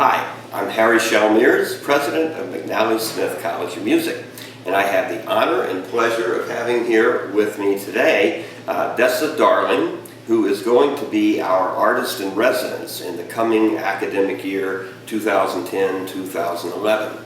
Hi, I'm Harry Shelmears, president of McNally Smith College of Music, and I have the honor and pleasure of having here with me today Dessa Darling, who is going to be our artist in residence in the coming academic year 2010-2011.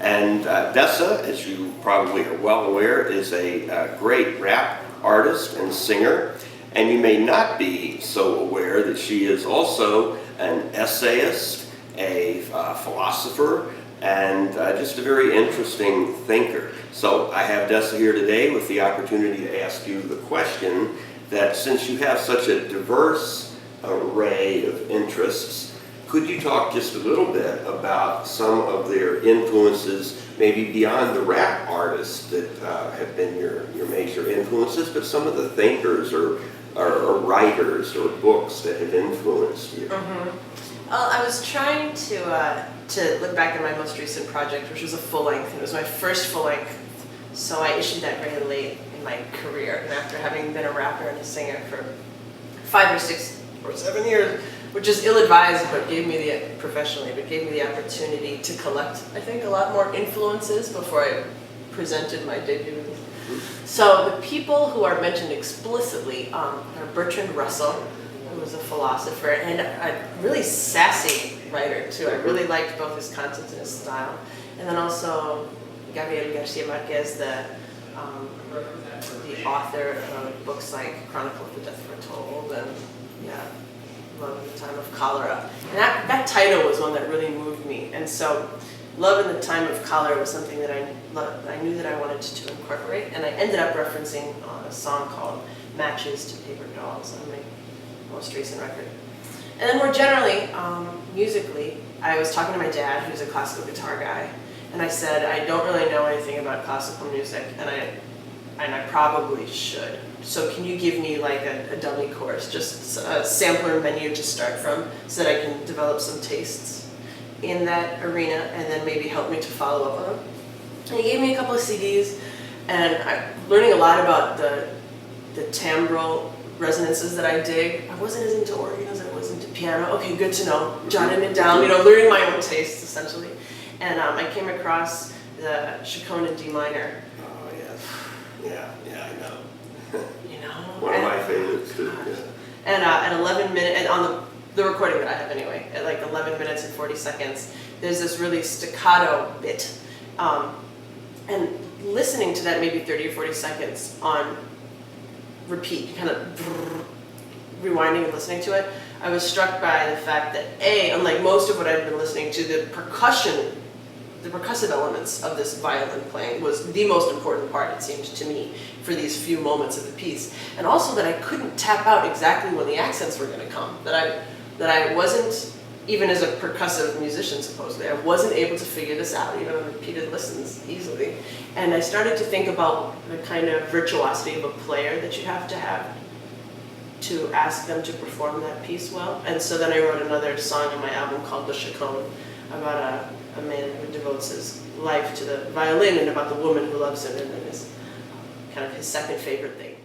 And Dessa, as you probably are well aware, is a great rap artist and singer, and you may not be so aware that she is also an essayist, a philosopher, and just a very interesting thinker. So I have Dessa here today with the opportunity to ask you the question that, since you have such a diverse array of interests, could you talk just a little bit about some of their influences, maybe beyond the rap artists that have been your major influences, but some of the thinkers or writers or books that have influenced you? Well, I was trying to look back at my most recent project, which was a full-length. It was my first full-length, so I issued that very late in my career, and after having been a rapper and a singer for 5 or 6 or 7 years, which is ill-advised, but gave me the opportunity to collect, I think, a lot more influences before I presented my debut. So the people who are mentioned explicitly are Bertrand Russell, who was a philosopher and a really sassy writer too. I really liked both his content and his style. And then also Gabriel Garcia Marquez, the author of books like Chronicle of the Death Foretold and Love in the Time of Cholera. And that title was one that really moved me. And so Love in the Time of Cholera was something that I knew that I wanted to incorporate, and I ended up referencing a song called Matches to Paper Dolls on my most recent record. And then more generally, musically, I was talking to my dad, who's a classical guitar guy, and I said, I don't really know anything about classical music, and I probably should. So can you give me like a dummy course, just a sampler menu to start from, so that I can develop some tastes in that arena, and then maybe help me to follow up on them? And he gave me a couple of CDs, and I'm learning a lot about the timbral resonances that I dig. I wasn't as into organ as I was into piano. Okay, good to know. Jotting it down, learning my own tastes, essentially. And I came across the Chaconne in D minor. Oh, yes. Yeah, I know. One of my favorites, too. Yeah. And at 11 minutes, and on the recording that I have anyway, at like 11 minutes and 40 seconds, there's this really staccato bit. And listening to that maybe 30 or 40 seconds on repeat, kind of rewinding and listening to it, I was struck by the fact that unlike most of what I've been listening to, the percussive elements of this violin playing was the most important part, it seemed to me, for these few moments of the piece. And also that I couldn't tap out exactly when the accents were going to come, that I wasn't, even as a percussive musician supposedly, I wasn't able to figure this out, even on repeated listens, easily. And I started to think about the kind of virtuosity of a player that you have to ask them to perform that piece well. And so then I wrote another song on my album called The Chaconne, about a man who devotes his life to the violin, and about the woman who loves him, and then is kind of his second favorite thing.